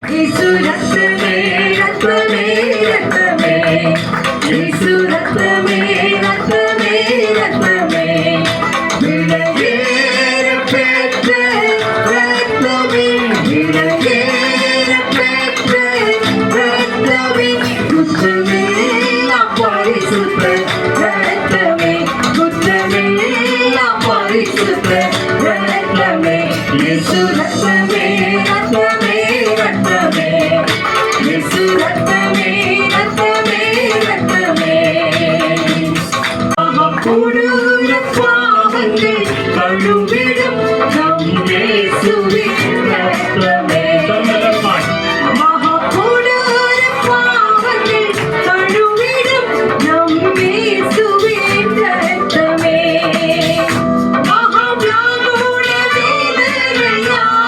இயேசு ரத்தமே ரத்தமே ரத்தமே, இயேசு ரத்தமே ரத்தமே ரத்தமே, விலையேற பெற்ற ரத்தமே, விலையேற பெற்ற ரத்தமே, குற்றமெல்லாம் பரிசுத்த ரத்தமே, குற்றமெல்லாம் பரிசுத்த ரத்தமே, இயேசு ரத்தமே ரத்தமே ரத்தமே, இயேசு ரத்தமே ரத்தமே ரத்தமே, கொடூர பாவங்கள் கழுவிடும் நம் இயேசுவின் ரத்தமே, மகா கொடூர பாவங்கள் கழுவிடும் நம் இயேசுவின் ரத்தமே, மகா வியாகுல வேதனையால்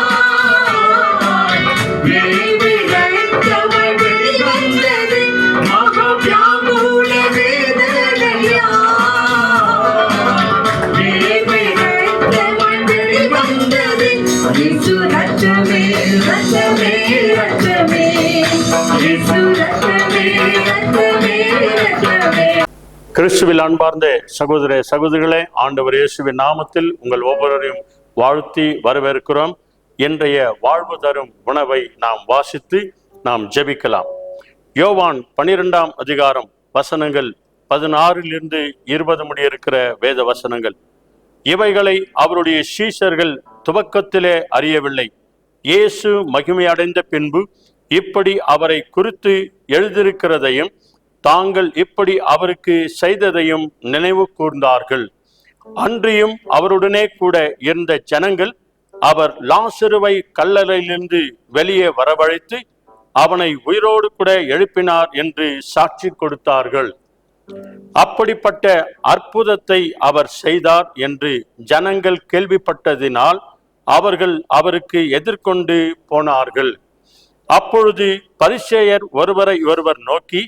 வேதனைத்தவள் வெளிவந்தது, மகா வியாகுல வேதனையால் வேதனைத்தவள் வெளிவந்தது, இயேசு ரத்தமே ரத்தமே ரத்தமே, இயேசு ரத்தமே ரத்தமே ரத்தமே. கிறிஸ்துவில் அன்பார்ந்த சகோதர சகோதரிகளே, ஆண்டவர் இயேசுவின் நாமத்தில் உங்கள் ஒவ்வொருவரையும் வாழ்த்தி வரவேற்கிறோம். இன்றைய வாழ்வு தரும் உணவை நாம் வாசித்து நாம் ஜெபிக்கலாம். யோவான் 12ஆம் அதிகாரம் வசனங்கள் 16 20 முடிய இருக்கிற வேத வசனங்கள். இவைகளை அவருடைய சீஷர்கள் துவக்கத்திலே அறியவில்லை. இயேசு மகிமை அடைந்த பின்பு இப்படி அவரை குறித்து எழுதியிருக்கிறதையும் தாங்கள் இப்படி அவருக்கு செய்ததையும் நினைவு கூர்ந்தார்கள். அன்றியும் அவருடனே கூட இருந்த ஜனங்கள் அவர் லாசருவை கல்லறையிலிருந்து வெளியே வரவழைத்து அவனை உயிரோடு கூட எழுப்பினார் என்று சாட்சி கொடுத்தார்கள். அப்படிப்பட்ட அற்புதத்தை அவர் செய்தார் என்று ஜனங்கள் கேள்விப்பட்டதினால் அவர்கள் அவருக்கு எதிர்கொண்டு போனார்கள். அப்பொழுது பரிசேயர் ஒருவரை ஒருவர் நோக்கி,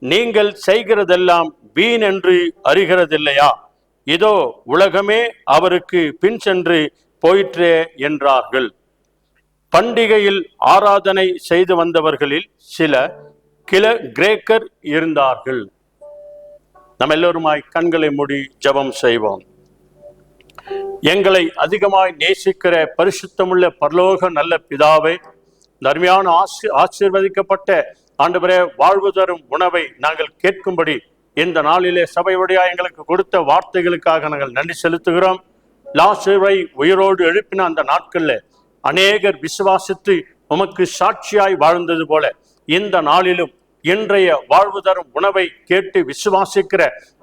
நீங்கள் செய்கிறதெல்லாம் வீண் என்று அறிகிறதில்லையா? இதோ உலகமே அவருக்கு பின் சென்று போயிற்றே என்றார்கள். பண்டிகையில் ஆராதனை செய்து வந்தவர்களில் சில கிரேக்கர் இருந்தார்கள். நம்ம எல்லோருமாய் கண்களை மூடி ஜெபம் செய்வோம். எங்களை அதிகமாய் நேசிக்கிற பரிசுத்தமுள்ள பரலோக நல்ல பிதாவே, அருமையான ஆசீர்வதிக்கப்பட்ட ஆண்டவரே, வாழ்வு தரும் உணவை நாங்கள் கேட்கும்படி இந்த நாளிலே சபை வழியா எங்களுக்கு கொடுத்த வார்த்தைகளுக்காக நாங்கள் நன்றி செலுத்துகிறோம். லாசருவை உயிரோடு எழுப்பின அந்த நாட்கள்ல அநேகர் விசுவாசித்து உமக்கு சாட்சியாய் வாழ்ந்தது போல இந்த நாளிலும் இன்றைய வாழ்வு தரும் உணவை கேட்டு விசுவாசிக்கிற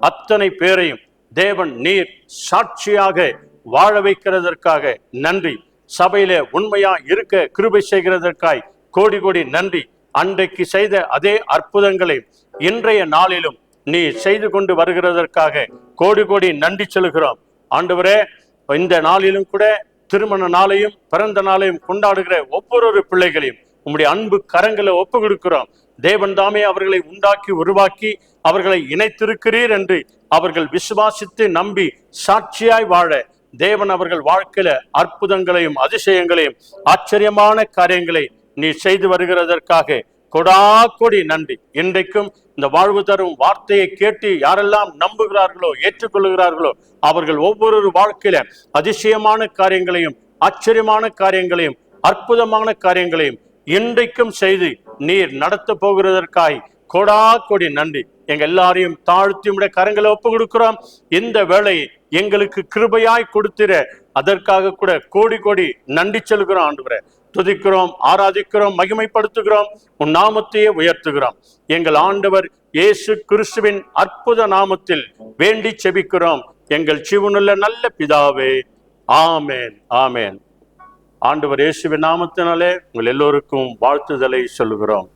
அத்தனை பேரையும் தேவன் நீர் சாட்சியாக வாழ வைக்கிறதற்காக நன்றி. சபையில உண்மையா இருக்க கிருபை செய்கிறதற்காய் கோடி கோடி நன்றி. அன்றைக்கு செய்த அதே அற்புதங்களை இன்றைய நாளிலும் நீ செய்து கொண்டு வருகிறதற்காக கோடி கோடி நன்றி சொல்கிறோம். ஆண்டவரே, இந்த நாளிலும் கூட திருமண நாளையும் பிறந்த நாளையும் கொண்டாடுகிற ஒவ்வொரு பிள்ளைகளையும் உம்முடைய அன்பு கரங்களை ஒப்பு கொடுக்கிறோம். தேவன் தாமே அவர்களை உண்டாக்கி உருவாக்கி அவர்களை இணைத்திருக்கிறீர் என்று அவர்கள் விசுவாசித்து நம்பி சாட்சியாய் வாழ தேவன் அவர்கள் வாழ்க்கையில அற்புதங்களையும் அதிசயங்களையும் ஆச்சரியமான காரியங்களை நீ செய்து வருகிறதற்காக கொடாக்கொடி நன்றி. இன்றைக்கும் இந்த வாழ்வு தரும் வார்த்தையை கேட்டு யாரெல்லாம் நம்புகிறார்களோ ஏற்றுக்கொள்ளுகிறார்களோ அவர்கள் ஒவ்வொரு வாழ்க்கையில அதிசயமான காரியங்களையும் ஆச்சரியமான காரியங்களையும் அற்புதமான காரியங்களையும் இன்றைக்கும் செய்து நீர் நடத்த போகிறதற்காய் கொடாக்கொடி நன்றி. எங்க எல்லாரையும் தாழ்த்தி உடைய கரங்களை ஒப்பு கொடுக்கிறோம். இந்த வேளையை எங்களுக்கு கிருபையாய் கொடுத்திர அதற்காக கூட கோடி கோடி நன்றி சொல்கிறோம். ஆண்டவரே, துதிக்கிறோம், ஆராதிக்கிறோம், மகிமைப்படுத்துகிறோம், உன் நாமத்தையே உயர்த்துகிறோம். எங்கள் ஆண்டவர் இயேசு கிறிஸ்துவின் அற்புத நாமத்தில் வேண்டி செபிக்கிறோம் எங்கள் ஜீவனுள்ள நல்ல பிதாவே, ஆமேன் ஆமேன். ஆண்டவர் இயேசுவின் நாமத்தினாலே உங்கள் எல்லோருக்கும் வாழ்த்துதலை சொல்லுகிறோம்.